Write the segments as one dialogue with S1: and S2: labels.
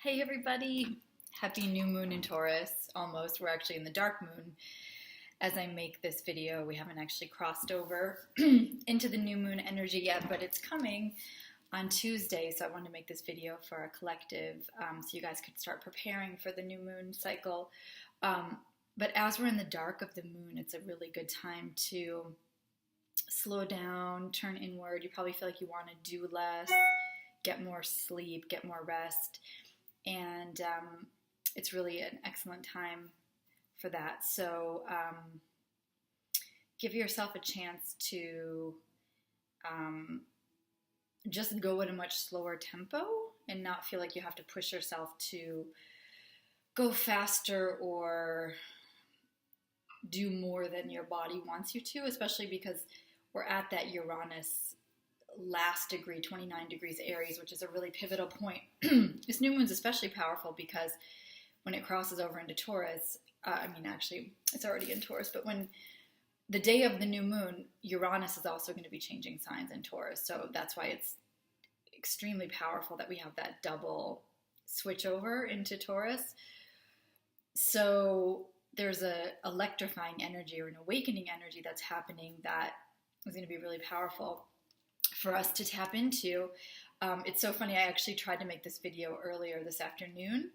S1: Hey everybody, happy new moon in Taurus. Almost, we're actually in the dark moon as I make this video. We haven't actually crossed over into the new moon energy yet, but it's coming on Tuesday, so I wanted to make this video for our collective so you guys could start preparing for the new moon cycle. But as we're in the dark of the moon, it's a really good time to slow down, turn inward. You probably feel like you want to do less, get more sleep, get more rest. And it's really an excellent time for that. So give yourself a chance to just go at a much slower tempo and not feel like you have to push yourself to go faster or do more than your body wants you to, especially because we're at that Uranus last degree, 29 degrees Aries, which is a really pivotal point. This new moon's especially powerful because when it crosses over into Taurus, actually it's already in Taurus, but when the day of the new moon, Uranus is also going to be changing signs in Taurus. So that's why it's extremely powerful that we have that double switch over into Taurus. So there's a electrifying energy or an awakening energy that's happening that is going to be really powerful for us to tap into. It's so funny, I actually tried to make this video earlier this afternoon,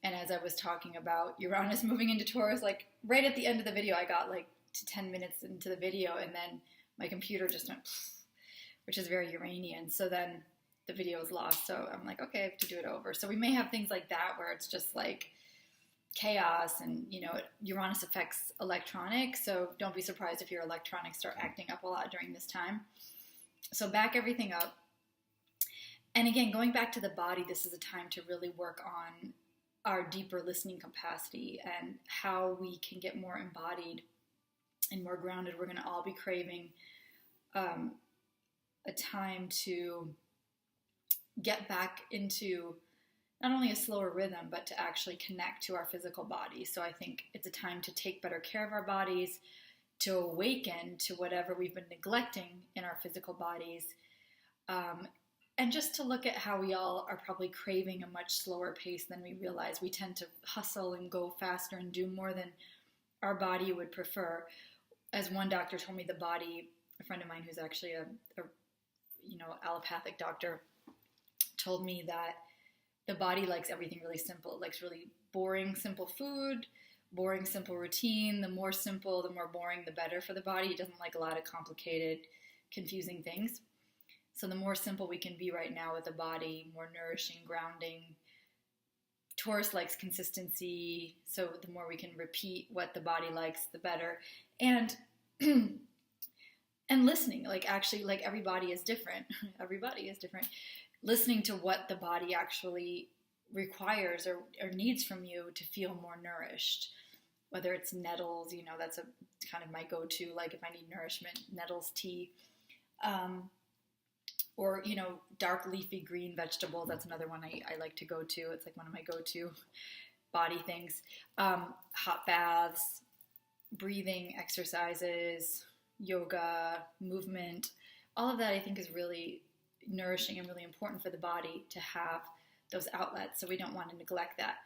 S1: and as I was talking about Uranus moving into Taurus, like right at the end of the video, I got like to 10 minutes into the video, and then my computer just went, which is very Uranian, so then the video was lost, so I'm like, okay, I have to do it over. So we may have things like that where it's just like chaos, and Uranus affects electronics, so don't be surprised if your electronics start acting up a lot during this time. So back everything up. And again, going back to the body, this is a time to really work on our deeper listening capacity and how we can get more embodied and more grounded. We're going to all be craving a time to get back into not only a slower rhythm, but to actually connect to our physical body. So I think it's a time to take better care of our bodies, to awaken to whatever we've been neglecting in our physical bodies, and just to look at how we all are probably craving a much slower pace than we realize. We tend to hustle and go faster and do more than our body would prefer. As one doctor told me, the body, a friend of mine who's actually a allopathic doctor, told me that the body likes everything really simple. It likes really boring, simple food, boring, simple routine. The more simple, the more boring, the better for the body. It doesn't like a lot of complicated, confusing things. So the more simple we can be right now with the body, more nourishing, grounding. Taurus likes consistency, so the more we can repeat what the body likes, the better. And and listening, like everybody is different. Everybody is different. Listening to what the body actually requires or needs from you to feel more nourished. Whether it's nettles, that's a kind of my go-to, like if I need nourishment, nettles tea, or dark leafy green vegetables. That's another one I like to go to. It's like one of my go-to body things. Hot baths, breathing exercises, yoga, movement, all of that I think is really nourishing and really important for the body to have those outlets, so we don't want to neglect that.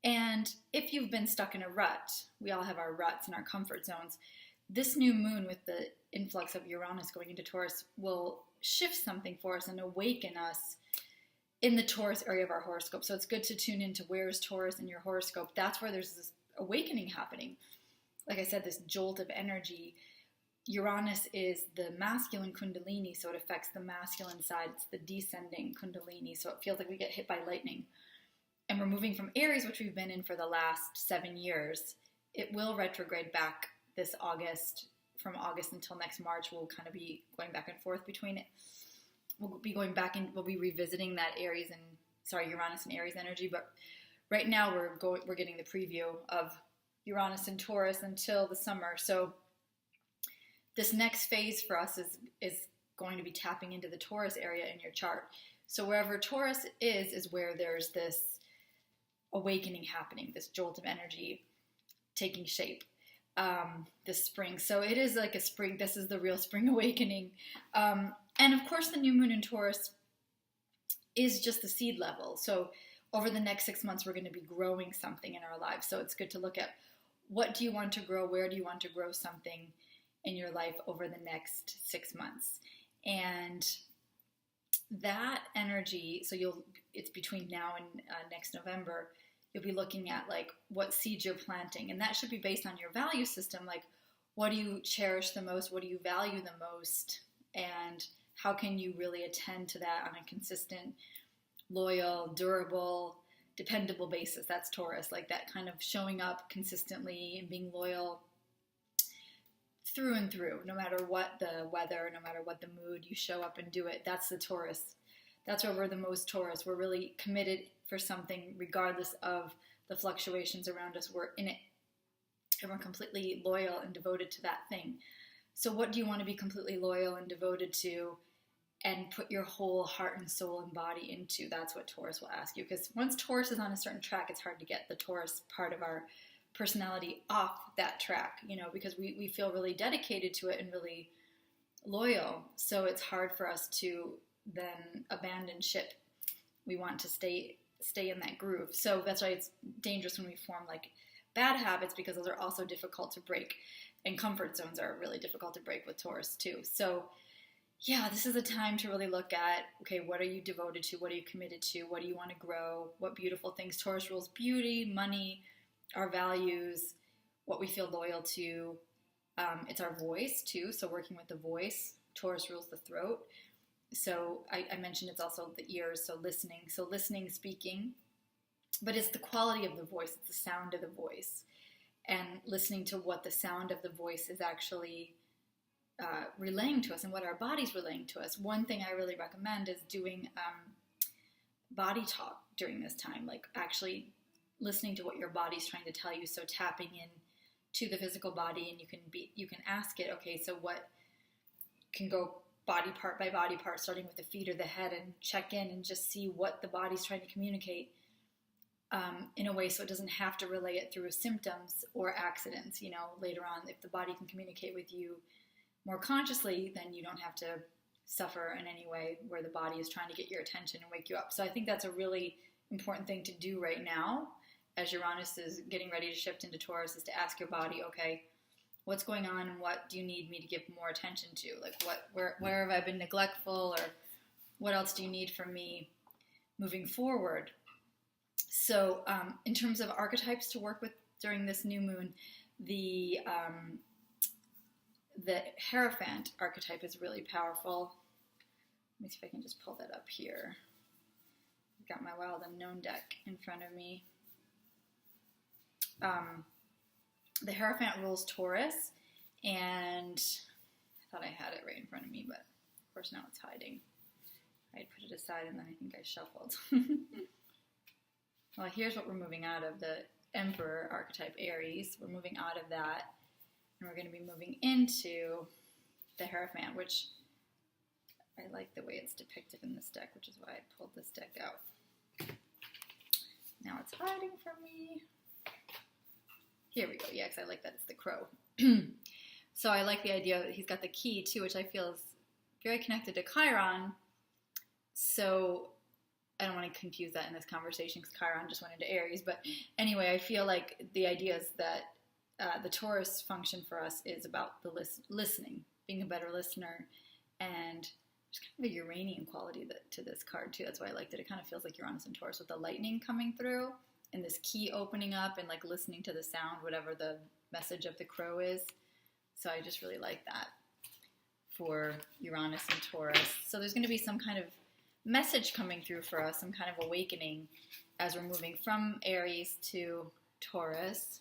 S1: And if you've been stuck in a rut, we all have our ruts and our comfort zones. This new moon with the influx of Uranus going into Taurus will shift something for us and awaken us in the Taurus area of our horoscope. So it's good to tune into where is Taurus in your horoscope. That's where there's this awakening happening. Like I said, this jolt of energy. Uranus is the masculine kundalini, so it affects the masculine side. It's the descending kundalini, so it feels like we get hit by lightning. And we're moving from Aries, which we've been in for the last 7 years. It will retrograde back this August. From August until next March, we'll kind of be going back and forth between it. We'll be going back and we'll be revisiting that Uranus and Aries energy. But right now we're getting the preview of Uranus and Taurus until the summer. So this next phase for us is going to be tapping into the Taurus area in your chart. So wherever Taurus is where there's this awakening happening, this jolt of energy taking shape this spring. So it is like a spring. This is the real spring awakening. And of course, the new moon in Taurus is just the seed level. So over the next 6 months, we're going to be growing something in our lives. So it's good to look at, what do you want to grow? Where do you want to grow something in your life over the next 6 months? And that energy, so it's between now and next November, you'll be looking at like what seeds you're planting. And that should be based on your value system. Like, what do you cherish the most? What do you value the most? And how can you really attend to that on a consistent, loyal, durable, dependable basis? That's Taurus, like that kind of showing up consistently and being loyal through and through, no matter what the weather, no matter what the mood, you show up and do it. That's the Taurus. That's where we're the most Taurus. We're really committed for something regardless of the fluctuations around us. We're in it, and we're completely loyal and devoted to that thing. So what do you want to be completely loyal and devoted to and put your whole heart and soul and body into? That's what Taurus will ask you. Because once Taurus is on a certain track, it's hard to get the Taurus part of our personality off that track, because we feel really dedicated to it and really loyal. So it's hard for us to then abandon ship. We want to stay in that groove. So that's why it's dangerous when we form like bad habits, because those are also difficult to break. And comfort zones are really difficult to break with Taurus too. So yeah, this is a time to really look at, okay, what are you devoted to? What are you committed to? What do you want to grow? What beautiful things? Taurus rules beauty, money, our values, what we feel loyal to. It's our voice too. So working with the voice, Taurus rules the throat. So I mentioned it's also the ears. So listening, speaking, but it's the quality of the voice. It's the sound of the voice, and listening to what the sound of the voice is actually relaying to us and what our body's relaying to us. One thing I really recommend is doing body talk during this time, like actually listening to what your body's trying to tell you. So tapping in to the physical body, and you can ask it, okay, so what can go body part by body part, starting with the feet or the head, and check in and just see what the body's trying to communicate in a way so it doesn't have to relay it through symptoms or accidents. Later on, if the body can communicate with you more consciously, then you don't have to suffer in any way where the body is trying to get your attention and wake you up. So I think that's a really important thing to do right now as Uranus is getting ready to shift into Taurus, is to ask your body, okay, what's going on and what do you need me to give more attention to? Like where have I been neglectful, or what else do you need from me moving forward? So in terms of archetypes to work with during this new moon, the Hierophant archetype is really powerful. Let me see if I can just pull that up here. I've got my Wild Unknown deck in front of me. The Hierophant rules Taurus, and I thought I had it right in front of me, but of course now it's hiding. I had put it aside and then I think I shuffled. Well, here's what we're moving out of. The Emperor archetype, Aries. We're moving out of that, and we're going to be moving into the Hierophant, which I like the way it's depicted in this deck, which is why I pulled this deck out. Now it's hiding from me. Here we go. Yeah, because I like that it's the crow. So I like the idea that he's got the key too, which I feel is very connected to Chiron. So I don't want to confuse that in this conversation because Chiron just went into Aries. But anyway, I feel like the idea is that the Taurus function for us is about the listening, being a better listener, and there's kind of a Uranian quality to this card too. That's why I liked it. It kind of feels like Uranus and Taurus with the lightning coming through and this key opening up and like listening to the sound, whatever the message of the crow is. So I just really like that for Uranus and Taurus. So there's going to be some kind of message coming through for us, some kind of awakening as we're moving from Aries to Taurus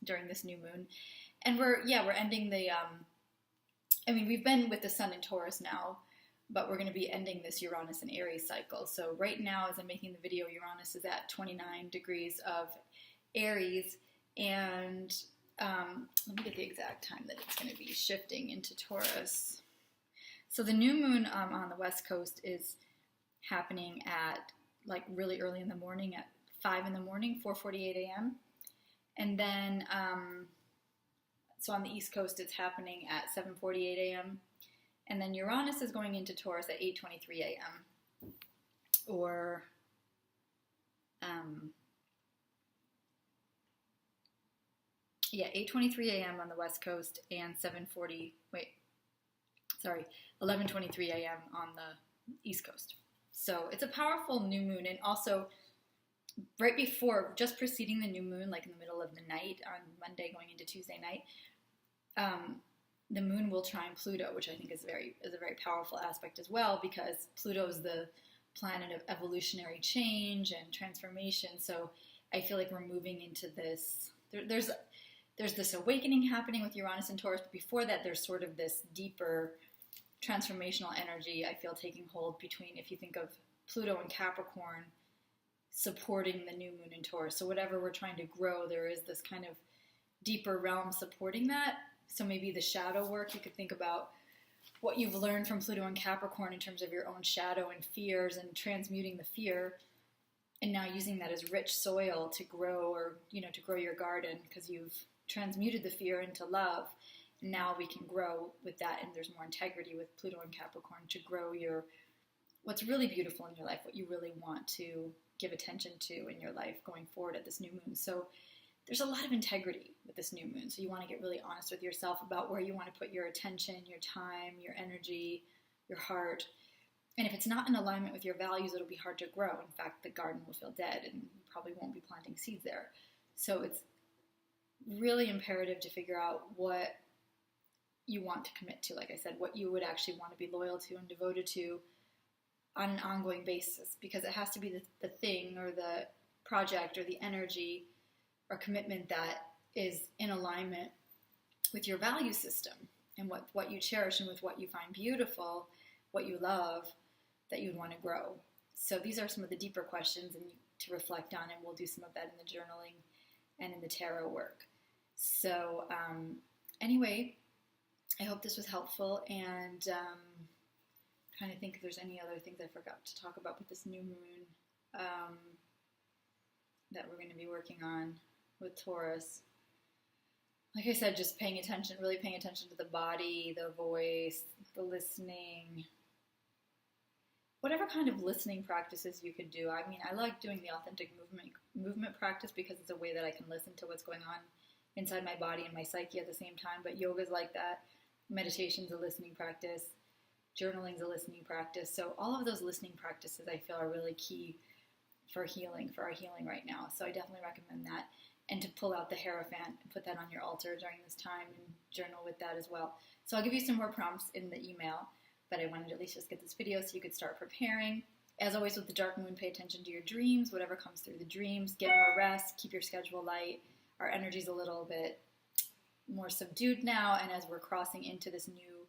S1: during this new moon. And we're ending the, we've been with the sun in Taurus now, but we're going to be ending this Uranus and Aries cycle. So right now, as I'm making the video, Uranus is at 29 degrees of Aries, and let me get the exact time that it's going to be shifting into Taurus. So the new moon on the West Coast is happening at like really early in the morning at 5 in the morning, 4:48 a.m. And then, so on the East Coast, it's happening at 7:48 a.m. And then Uranus is going into Taurus at 8:23 a.m. or yeah, 8:23 a.m. on the West Coast and 11:23 a.m. on the East Coast. So it's a powerful new moon, and also right before, just preceding the new moon, like in the middle of the night on Monday going into Tuesday night, the moon will trine Pluto, which I think is a very powerful aspect as well, because Pluto is the planet of evolutionary change and transformation. So I feel like we're moving into this. There's this awakening happening with Uranus and Taurus, but before that, there's sort of this deeper transformational energy I feel taking hold between, if you think of Pluto and Capricorn supporting the new moon in Taurus. So whatever we're trying to grow, there is this kind of deeper realm supporting that. So maybe the shadow work, you could think about what you've learned from Pluto and Capricorn in terms of your own shadow and fears, and transmuting the fear, and now using that as rich soil to grow, or to grow your garden, because you've transmuted the fear into love. And now we can grow with that, and there's more integrity with Pluto and Capricorn to grow what's really beautiful in your life, what you really want to give attention to in your life going forward at this new moon. So there's a lot of integrity with this new moon. So you want to get really honest with yourself about where you want to put your attention, your time, your energy, your heart. And if it's not in alignment with your values, it'll be hard to grow. In fact, the garden will feel dead, and you probably won't be planting seeds there. So it's really imperative to figure out what you want to commit to. Like I said, what you would actually want to be loyal to and devoted to on an ongoing basis, because it has to be the thing or the project or the energy or commitment that is in alignment with your value system and what you cherish, and with what you find beautiful, what you love, that you'd want to grow. So these are some of the deeper questions to reflect on, and we'll do some of that in the journaling and in the tarot work. So anyway, I hope this was helpful, and trying to think if there's any other things I forgot to talk about with this new moon that we're going to be working on with Taurus. Like I said, just really paying attention to the body, the voice, the listening, whatever kind of listening practices you could do. I mean, I like doing the authentic movement practice, because it's a way that I can listen to what's going on inside my body and my psyche at the same time. But yoga's like that. Meditation's a listening practice. Journaling's a listening practice. So all of those listening practices I feel are really key for our healing right now. So I definitely recommend that. And to pull out the Hierophant and put that on your altar during this time and journal with that as well. So I'll give you some more prompts in the email, but I wanted to at least just get this video so you could start preparing. As always with the dark moon, pay attention to your dreams, whatever comes through the dreams. Get more rest, keep your schedule light. Our energy's a little bit more subdued now, and as we're crossing into this new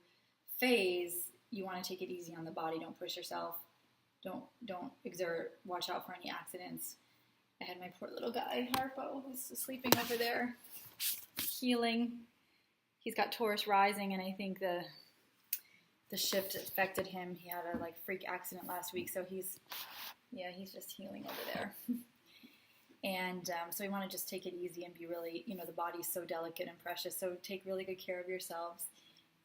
S1: phase, you want to take it easy on the body. Don't push yourself. Don't exert. Watch out for any accidents. I had my poor little guy, Harpo, who's sleeping over there, healing. He's got Taurus rising, and I think the shift affected him. He had a freak accident last week, so he's just healing over there. And so we want to just take it easy and be really, the body's so delicate and precious, so take really good care of yourselves.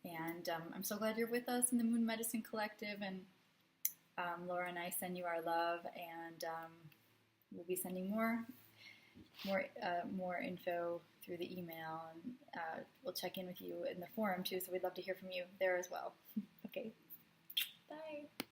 S1: And I'm so glad you're with us in the Moon Medicine Collective, and Laura and I send you our love, and we'll be sending more info through the email, and we'll check in with you in the forum too, so we'd love to hear from you there as well. Okay,